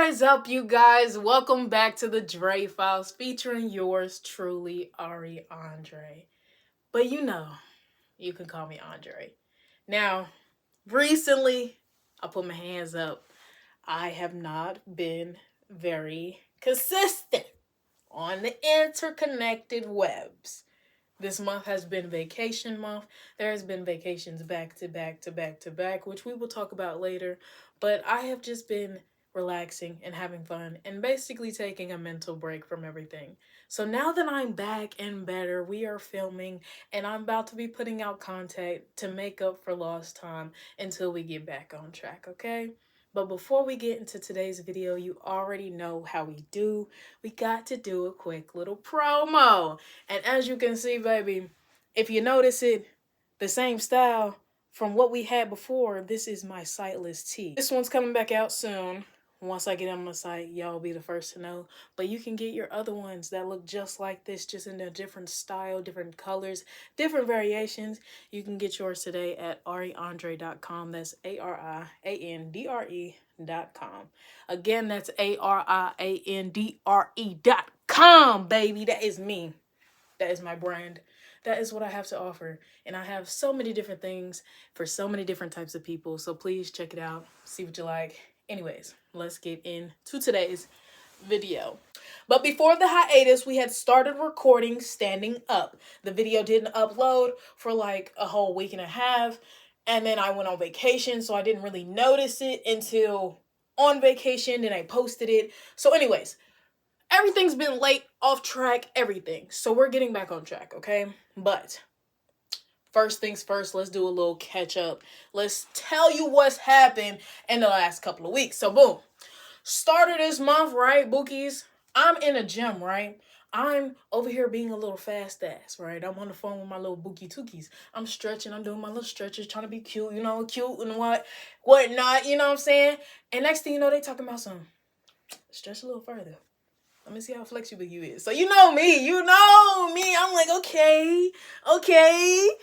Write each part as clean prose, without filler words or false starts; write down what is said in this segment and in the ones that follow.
What is up, you guys? Welcome back to the Dre Files featuring yours truly, Ariandrellc. But you can call me Andre. Now, recently, I put my hands up. I have not been very consistent on the interconnected webs. This month has been vacation month. There has been vacations back to back to back to back, which we will talk about later. But I have just been relaxing and having fun and basically taking a mental break from everything. So now that I'm back and better, we are filming and I'm about to be putting out content to make up for lost time until we get back on track, okay? But before we get into today's video, you already know how we do. We got to do a quick little promo. And as you can see, baby, if you notice it, the same style from what we had before, this is my sightless tee. This one's coming back out soon. Once I get on the site, y'all be the first to know. But you can get your other ones that look just like this, just in a different style, different colors, different variations. You can get yours today at ariandrellc.com. That's ariandre.com. Again, that's ariandre.com, baby. That is me. That is my brand. That is what I have to offer. And I have so many different things for so many different types of people. So please check it out. See what you like. Anyways, let's get into today's video. But before the hiatus, we had started recording standing up. The video didn't upload for like a whole week and a half. And then I went on vacation, so I didn't really notice it until on vacation. Then I posted it. So anyways, everything's been late, off track, everything. So we're getting back on track, okay? But first things first, let's do a little catch up. Let's tell you what's happened in the last couple of weeks. So boom, started this month, right, Bookies? I'm in a gym, right? I'm over here being a little fast ass, right? I'm on the phone with my little Bookie Tookies. I'm stretching, I'm doing my little stretches, trying to be cute, cute and whatnot, you know what I'm saying? And next thing you know, they talking about some stretch a little further. Let me see how flexible you is. So you know me. I'm like, okay, you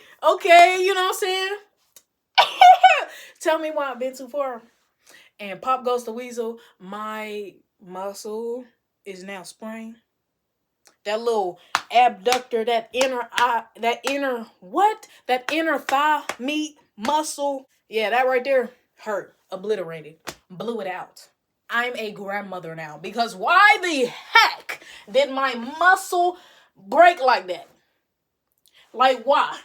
know what I'm saying? Tell me why I've been too far. And pop goes the weasel. My muscle is now sprained. That little abductor, that inner thigh meat muscle. Yeah, that right there hurt, obliterated, blew it out. I'm a grandmother now because why the heck did my muscle break like that? Like, why?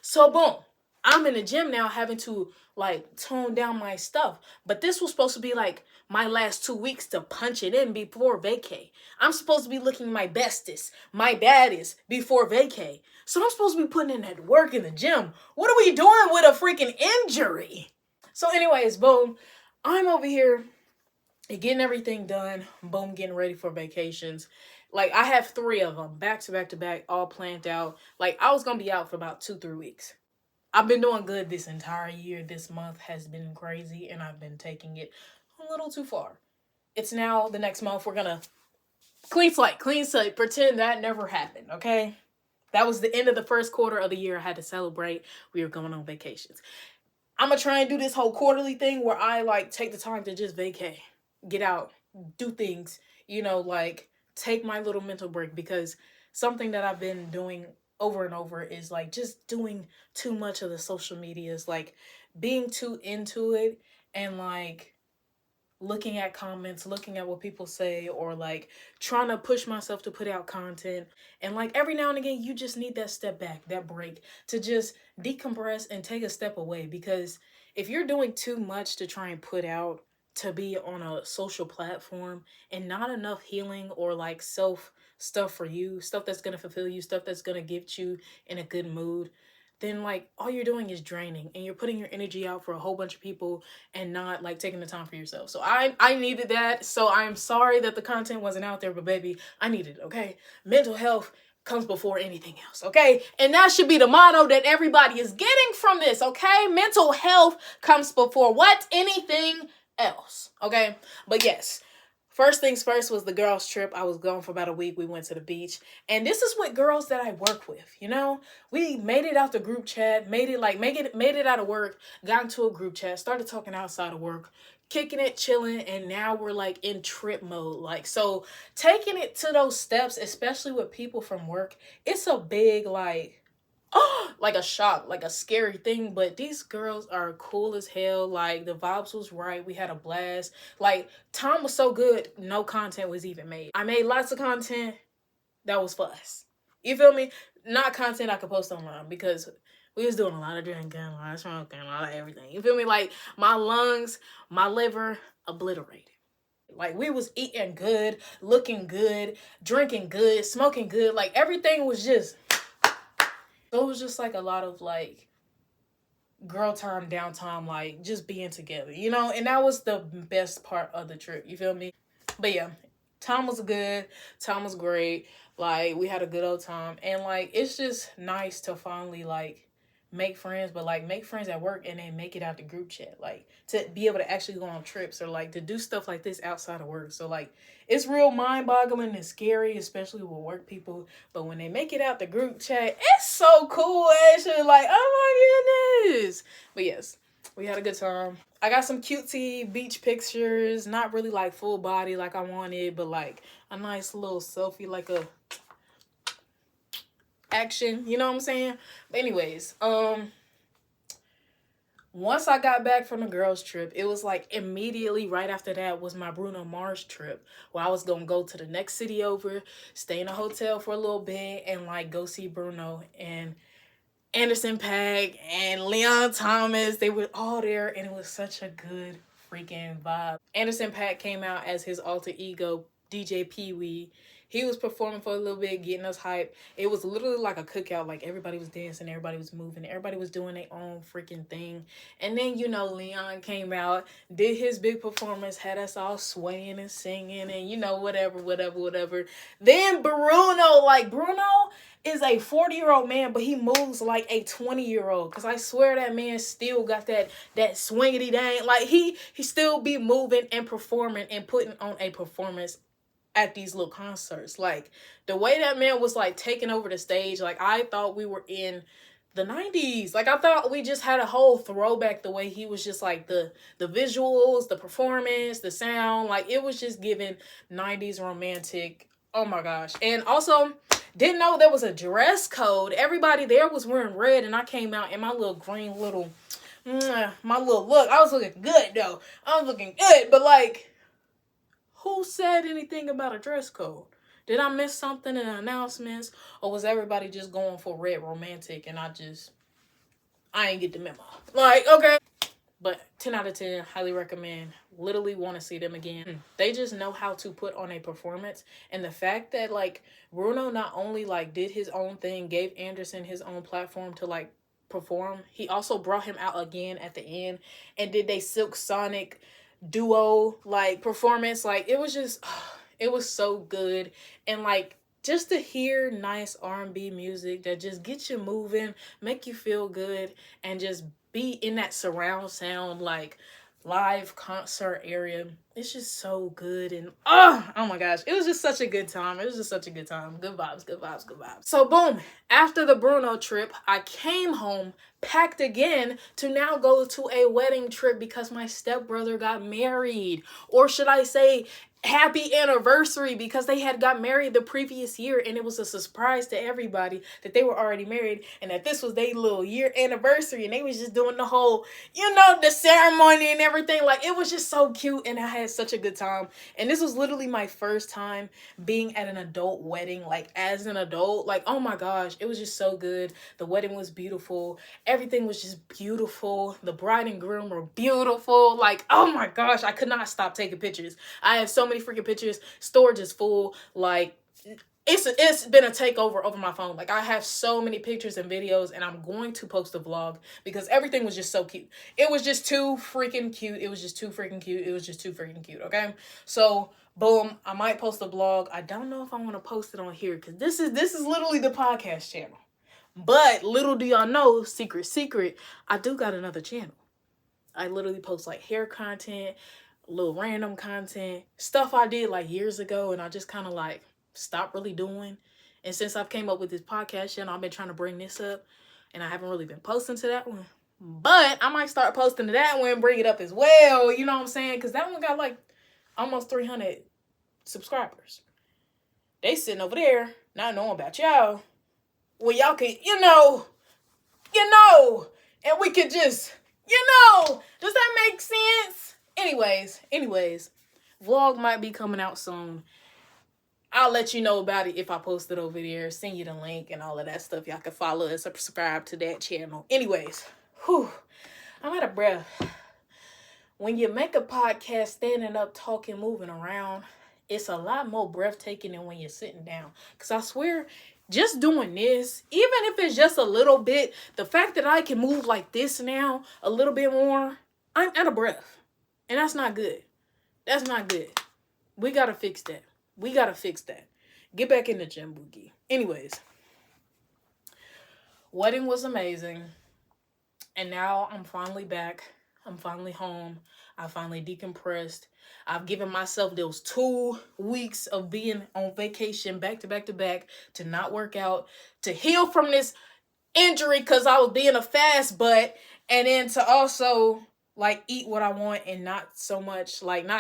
So boom, I'm in the gym now having to like tone down my stuff. But this was supposed to be like my last 2 weeks to punch it in before vacay. I'm supposed to be looking my bestest, my baddest before vacay. So I'm supposed to be putting in that work in the gym. What are we doing with a freaking injury? So anyways, boom, I'm over here getting everything done. Boom, getting ready for vacations. Like, I have 3 of them back to back to back, all planned out. Like, I was gonna be out for about 2-3 weeks. I've been doing good this entire year. This month has been crazy and I've been taking it a little too far. It's now the next month. We're gonna clean slate, pretend that never happened, okay? That was the end of the first quarter of the year. I had to celebrate. We were going on vacations. I'm gonna try and do this whole quarterly thing where I like take the time to just vacay, get out, do things, like take my little mental break, because something that I've been doing over and over is like just doing too much of the social medias, like being too into it and like looking at comments, looking at what people say, or like trying to push myself to put out content. And like every now and again, you just need that step back, that break to just decompress and take a step away. Because if you're doing too much to try and put out, to be on a social platform and not enough healing or like self stuff for you, stuff that's going to fulfill you, stuff that's going to get you in a good mood, then like all you're doing is draining and you're putting your energy out for a whole bunch of people and not like taking the time for yourself. So I needed that. So I'm sorry that the content wasn't out there, but baby, I needed it, okay? Mental health comes before anything else, okay? And that should be the motto that everybody is getting from this, okay? Mental health comes before what? Anything else, okay? But yes, first things first was the girls trip. I was gone for about a week. We went to the beach, and this is with girls that I work with. We made it out the group chat, made it out of work, got into a group chat, started talking outside of work, kicking it, chilling, and now we're like in trip mode. Like, so taking it to those steps, especially with people from work, it's a big like, oh, like a shock, like a scary thing. But these girls are cool as hell. Like, the vibes was right. We had a blast. Like, time was so good, no content was even made. I made lots of content that was for us. You feel me? Not content I could post online, because we was doing a lot of drinking, a lot of smoking, a lot of everything. You feel me? Like, my lungs, my liver, obliterated. Like, we was eating good, looking good, drinking good, smoking good. Like, everything was just, so it was just like a lot of like girl time, downtime, like just being together, you know? And that was the best part of the trip. You feel me? But yeah, time was good. Time was great. Like, we had a good old time. And like, it's just nice to finally like make friends, but like make friends at work and then make it out the group chat. Like, to be able to actually go on trips or like to do stuff like this outside of work. So like, it's real mind boggling and scary, especially with work people. But when they make it out the group chat, it's so cool. Actually, like, oh my goodness. But yes, we had a good time. I got some cutesy beach pictures, not really like full body like I wanted, but like a nice little selfie, like a action, you know what I'm saying? But anyways, once I got back from the girls trip, it was like immediately right after that was my Bruno Mars trip, where I was gonna go to the next city over, stay in a hotel for a little bit, and like go see Bruno and Anderson .Paak and Leon Thomas. They were all there, and it was such a good freaking vibe. Anderson .Paak came out as his alter ego, DJ Pee Wee. He was performing for a little bit, getting us hyped. It was literally like a cookout. Like, everybody was dancing, everybody was moving, everybody was doing their own freaking thing. And then, you know, Leon came out, did his big performance, had us all swaying and singing and, you know, whatever. Then Bruno, like, Bruno is a 40-year-old man, but he moves like a 20-year-old. Because I swear that man still got that swingity dang. Like, he still be moving and performing and putting on a performance at these little concerts. Like, the way that man was like taking over the stage, like, I thought we were in the 90s. Like, I thought we just had a whole throwback, the way he was just like the visuals, the performance, the sound. Like, it was just giving 90s romantic. Oh my gosh. And also, didn't know there was a dress code. Everybody there was wearing red, and I came out in my little green little, my little look. I was looking good though. I was looking good, but like, who said anything about a dress code? Did I miss something in the announcements? Or was everybody just going for red romantic and I ain't get the memo? Like, okay. But 10 out of 10, highly recommend. Literally want to see them again. They just know how to put on a performance. And the fact that like Bruno not only like did his own thing, gave Anderson his own platform to like perform, he also brought him out again at the end and did they Silk Sonic duo like performance. Like, it was just it was so good. And like, just to hear nice R&B music that just gets you moving, make you feel good, and just be in that surround sound like live concert area, it's just so good. And oh my gosh, it was just such a good time. It was just such a good time. Good vibes. So boom, after the Bruno trip, I came home, packed again to now go to a wedding trip because my stepbrother got married. Or should I say happy anniversary, because they had got married the previous year, and it was a surprise to everybody that they were already married and that this was their little year anniversary, and they was just doing the whole, you know, the ceremony and everything. Like, it was just so cute, and I had such a good time. And this was literally my first time being at an adult wedding, like as an adult. Like, oh my gosh, it was just so good. The wedding was beautiful. Everything was just beautiful. The bride and groom were beautiful. Like, oh my gosh, I could not stop taking pictures. I have so many freaking pictures. Storage is full. Like, it's been a takeover over my phone. Like, I have so many pictures and videos, and I'm going to post a vlog because everything was just so cute. It was just too freaking cute. Okay, so boom, I might post a vlog. I don't know if I want to post it on here because this is literally the podcast channel. But little do y'all know, secret, I do got another channel. I literally post like hair content, little random content, stuff I did like years ago, and I just kind of like stopped really doing. And since I've came up with this podcast channel, I've been trying to bring this up, and I haven't really been posting to that one. But I might start posting to that one and bring it up as well. You know what I'm saying? Because that one got like almost 300 subscribers. They sitting over there not knowing about y'all. Well, y'all can, and we could just, does that make sense? Anyways, vlog might be coming out soon. I'll let you know about it if I post it over there. Send you the link and all of that stuff. Y'all can follow and subscribe to that channel. Anyways, I'm out of breath. When you make a podcast standing up, talking, moving around, it's a lot more breathtaking than when you're sitting down. Because I swear, just doing this, even if it's just a little bit, the fact that I can move like this now, a little bit more, I'm out of breath. And that's not good. That's not good. We got to fix that. Get back in the gym, Boogie. Anyways, wedding was amazing. And now I'm finally back. I'm finally home. I finally decompressed. I've given myself those 2 weeks of being on vacation back to back to not work out, to heal from this injury because I was being a fast butt, and then to also like eat what I want and not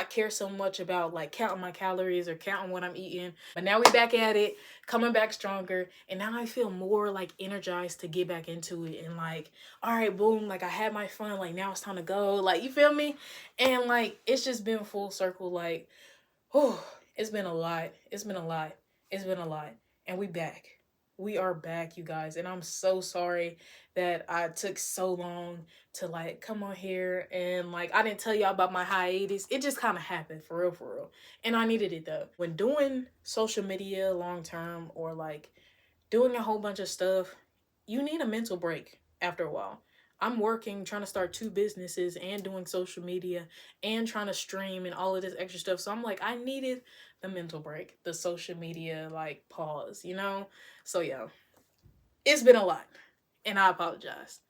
care so much about like counting my calories or counting what I'm eating. But now we back at it, coming back stronger, and now I feel more like energized to get back into it and like, all right, boom, like I had my fun, like now it's time to go, like, you feel me? And like it's just been full circle, like, it's been a lot, and we are back, you guys, and I'm so sorry that I took so long to like come on here and like I didn't tell y'all about my hiatus. It just kind of happened for real, and I needed it though. When doing social media long term or like doing a whole bunch of stuff, you need a mental break after a while. I'm working, trying to start 2 businesses and doing social media and trying to stream and all of this extra stuff. So I'm like, I needed the mental break, the social media like pause, So yeah, it's been a lot and I apologize,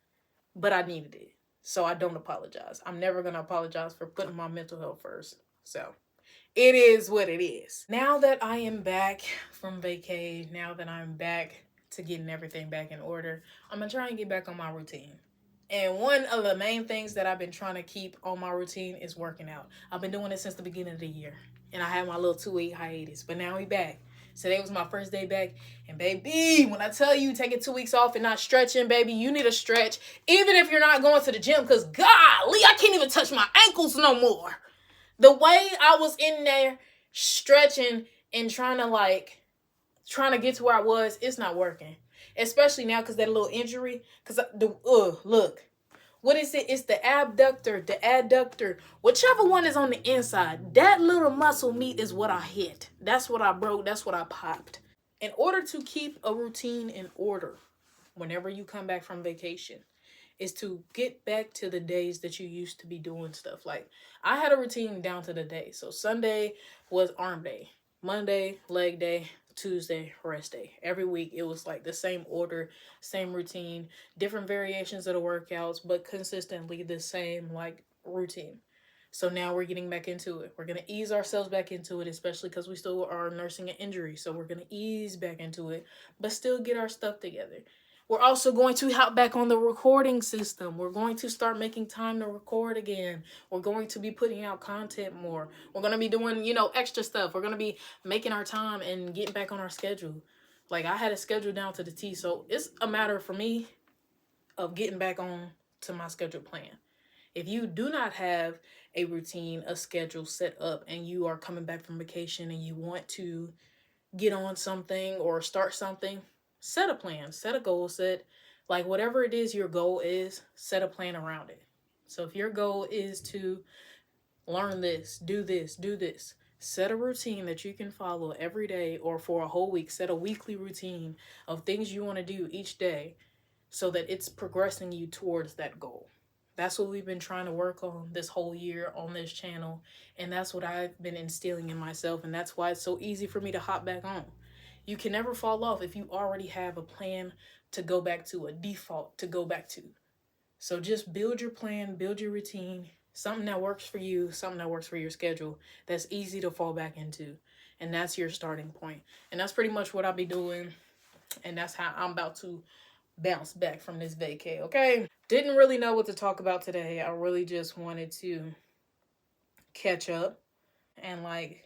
but I needed it. So I don't apologize. I'm never going to apologize for putting my mental health first. So it is what it is. Now that I am back from vacay, now that I'm back to getting everything back in order, I'm going to try and get back on my routine. And one of the main things that I've been trying to keep on my routine is working out. I've been doing it since the beginning of the year. And I had my little 2-week hiatus. But now we back. Today was my first day back. And baby, when I tell you taking 2 weeks off and not stretching, baby, you need a stretch. Even if you're not going to the gym. Because golly, I can't even touch my ankles no more. The way I was in there stretching and trying to get to where I was, it's not working. Especially now because that little injury. Because look. What is it? It's the abductor, the adductor. Whichever one is on the inside. That little muscle meat is what I hit. That's what I broke. That's what I popped. In order to keep a routine in order whenever you come back from vacation is to get back to the days that you used to be doing stuff. Like, I had a routine down to the day. So Sunday was arm day. Monday, leg day. Tuesday, rest day. Every week it was like the same order, same routine, different variations of the workouts, but consistently the same like routine. So now we're getting back into it. We're going to ease ourselves back into it, especially because we still are nursing an injury. So we're going to ease back into it, but still get our stuff together. We're also going to hop back on the recording system. We're going to start making time to record again. We're going to be putting out content more. We're going to be doing, extra stuff. We're going to be making our time and getting back on our schedule. Like, I had a schedule down to the T. So it's a matter for me of getting back on to my schedule plan. If you do not have a routine, a schedule set up, and you are coming back from vacation and you want to get on something or start something, set a plan, set a goal, like whatever it is your goal is, set a plan around it. So if your goal is to learn this, do this, set a routine that you can follow every day or for a whole week. Set a weekly routine of things you want to do each day so that it's progressing you towards that goal. That's what we've been trying to work on this whole year on this channel. And that's what I've been instilling in myself. And that's why it's so easy for me to hop back on. You can never fall off if you already have a plan to go back to, a default to go back to. So just build your plan, build your routine, something that works for you, something that works for your schedule, that's easy to fall back into. And that's your starting point. And that's pretty much what I'll be doing. And that's how I'm about to bounce back from this vacay, okay? Didn't really know what to talk about today. I really just wanted to catch up and like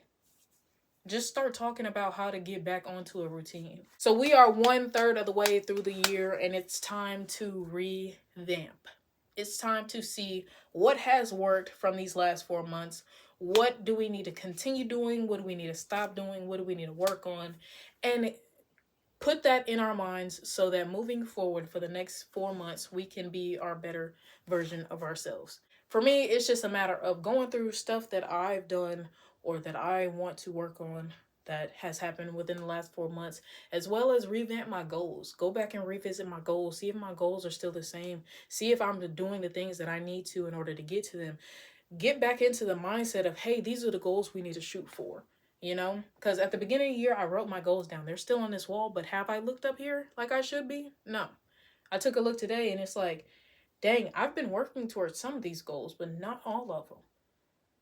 just start talking about how to get back onto a routine. So we are 1/3 of the way through the year and it's time to revamp. It's time to see what has worked from these last 4 months. What do we need to continue doing? What do we need to stop doing? What do we need to work on? And put that in our minds so that moving forward for the next 4 months, we can be our better version of ourselves. For me, it's just a matter of going through stuff that I've done or that I want to work on that has happened within the last 4 months, as well as revamp my goals. Go back and revisit my goals, see if my goals are still the same, see if I'm doing the things that I need to in order to get to them. Get back into the mindset of, hey, these are the goals we need to shoot for. You know, because at the beginning of the year, I wrote my goals down. They're still on this wall, but have I looked up here like I should be? No. I took a look today and it's like, dang, I've been working towards some of these goals, but not all of them.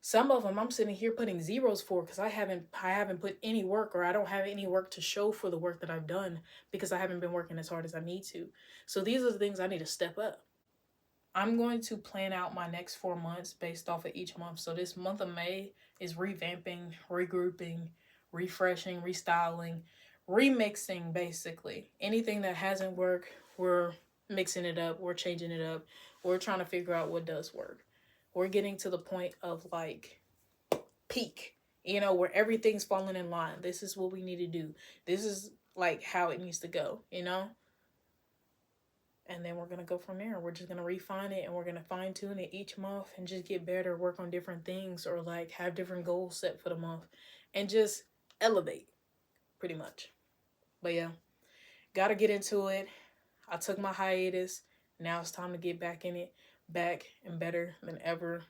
Some of them I'm sitting here putting zeros for because I haven't put any work, or I don't have any work to show for the work that I've done because I haven't been working as hard as I need to. So these are the things I need to step up. I'm going to plan out my next 4 months based off of each month. So this month of May is revamping, regrouping, refreshing, restyling, remixing, basically. Anything that hasn't worked, we're mixing it up, we're changing it up, we're trying to figure out what does work. We're getting to the point of like peak, where everything's falling in line. This is what we need to do. This is like how it needs to go, And then we're going to go from there. We're just going to refine it and we're going to fine tune it each month and just get better, work on different things, or like have different goals set for the month and just elevate pretty much. But yeah, got to get into it. I took my hiatus. Now it's time to get back in it, back and better than ever.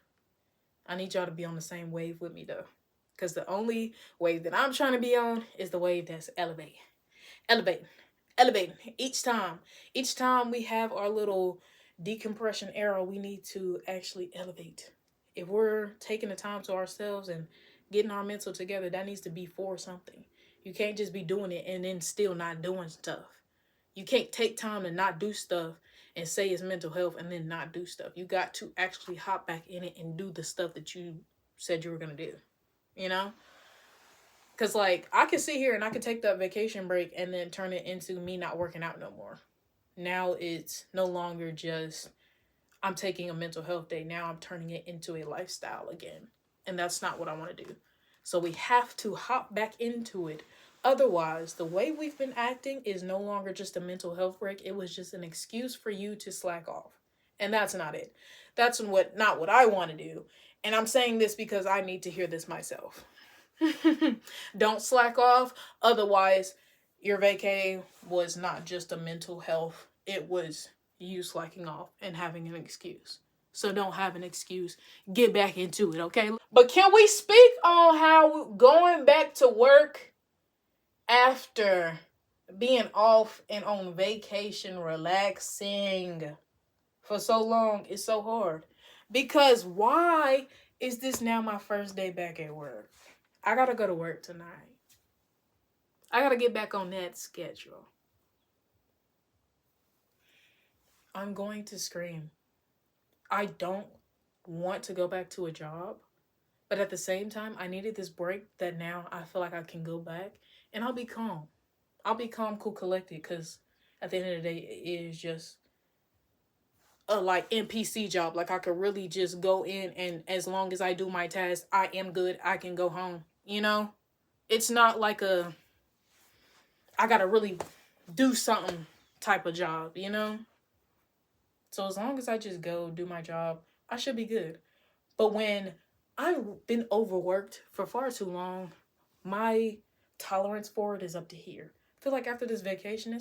I need y'all to be on the same wave with me though. Because the only wave that I'm trying to be on is the wave that's elevate. Elevate. Elevating each time we have our little decompression era, we need to actually elevate. If we're taking the time to ourselves and getting our mental together, that needs to be for something. You can't just be doing it and then still not doing stuff. You can't take time to not do stuff and say it's mental health and then not do stuff. You got to actually hop back in it and do the stuff that you said you were going to do, Because, like, I could sit here and I could take that vacation break and then turn it into me not working out no more. Now it's no longer just I'm taking a mental health day. Now I'm turning it into a lifestyle again. And that's not what I want to do. So we have to hop back into it. Otherwise, the way we've been acting is no longer just a mental health break. It was just an excuse for you to slack off. And that's not it. That's not what I want to do. And I'm saying this because I need to hear this myself. Don't slack off. Otherwise, your vacay was not just a mental health. It was you slacking off and having an excuse. So don't have an excuse. Get back into it, okay? But can we speak on how going back to work after being off and on vacation, relaxing for so long is so hard? Because why is this now my first day back at work? I gotta go to work tonight. I gotta get back on that schedule. I'm going to scream. I don't want to go back to a job, but at the same time, I needed this break that now I feel like I can go back and I'll be calm. I'll be calm, cool, collected, because at the end of the day, it is just a like NPC job. Like I could really just go in and as long as I do my task, I am good. I can go home. It's not like I gotta really do something type of job, So as long as I just go do my job, I should be good. But when I've been overworked for far too long, my tolerance for it is up to here. I feel like after this vacation,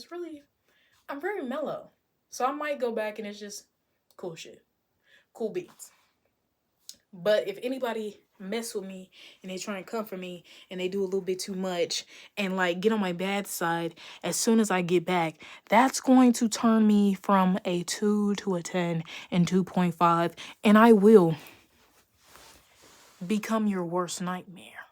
I'm very mellow. So I might go back and it's just cool shit. Cool beats. But if anybody mess with me and they try and comfort me and they do a little bit too much and like get on my bad side as soon as I get back, that's going to turn me from a 2 to a 10 and 2.5, and I will become your worst nightmare.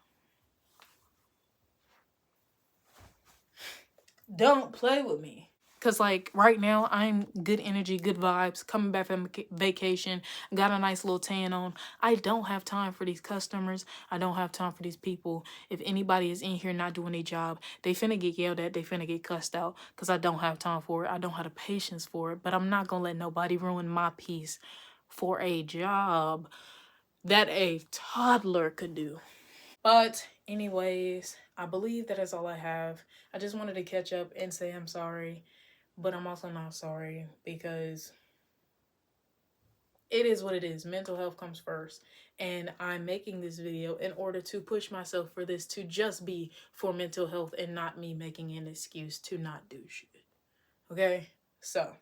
Don't play with me. Cause like right now I'm good energy, good vibes, coming back from vacation, got a nice little tan on. I don't have time for these customers. I don't have time for these people. If anybody is in here not doing their job, they finna get yelled at, they finna get cussed out. Cause I don't have time for it. I don't have the patience for it. But I'm not gonna let nobody ruin my peace for a job that a toddler could do. But anyways, I believe that is all I have. I just wanted to catch up and say I'm sorry, but I'm also not sorry because it is what it is. Mental health comes first. And I'm making this video in order to push myself for this to just be for mental health and not me making an excuse to not do shit. Okay? So,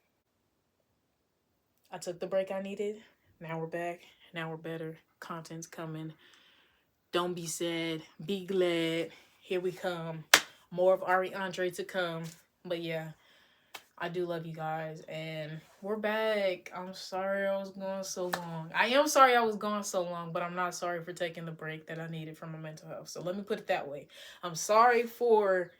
I took the break I needed. Now we're back. Now we're better. Content's coming. Don't be sad. Be glad. Here we come. More of Ari to come. But yeah, I do love you guys. And we're back. I'm sorry I was gone so long. I am sorry I was gone so long, but I'm not sorry for taking the break that I needed from my mental health. So let me put it that way. I'm sorry for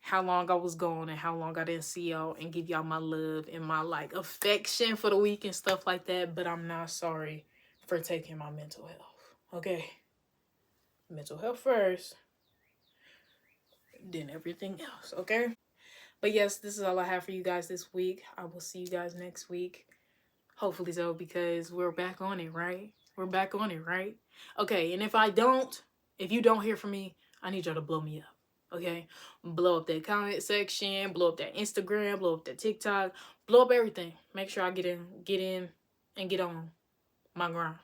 how long I was gone and how long I didn't see y'all and give y'all my love and my like affection for the week and stuff like that. But I'm not sorry for taking my mental health. Okay? Mental health first, then everything else, okay? But yes, this is all I have for you guys this week. I will see you guys next week. Hopefully so, because we're back on it, right? We're back on it, right? Okay, and if you don't hear from me, I need y'all to blow me up, okay? Blow up that comment section, blow up that Instagram, blow up that TikTok, blow up everything. Make sure I get in, and get on my grind.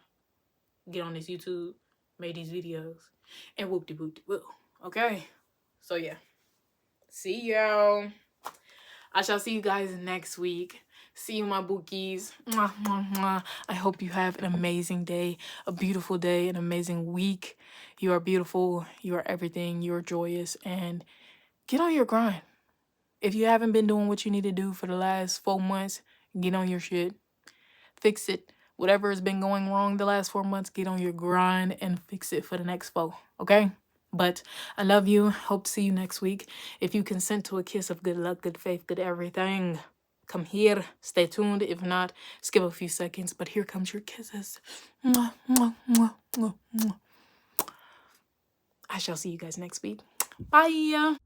Get on this YouTube, made these videos, and whoop-de-whoop-de-woo, okay? So yeah, see y'all. I shall see you guys next week. See you, my bookies. Mwah, mwah, mwah. I hope you have an amazing day, a beautiful day, an amazing week. You are beautiful. You are everything. You are joyous. And get on your grind. If you haven't been doing what you need to do for the last 4 months, get on your shit. Fix it. Whatever has been going wrong the last 4 months, get on your grind and fix it for the next 4. Okay? But I love you. Hope to see you next week. If you consent to a kiss of good luck, good faith, good everything, come here. Stay tuned. If not, skip a few seconds. But here comes your kisses. Mwah, mwah, mwah, mwah, mwah. I shall see you guys next week. Bye.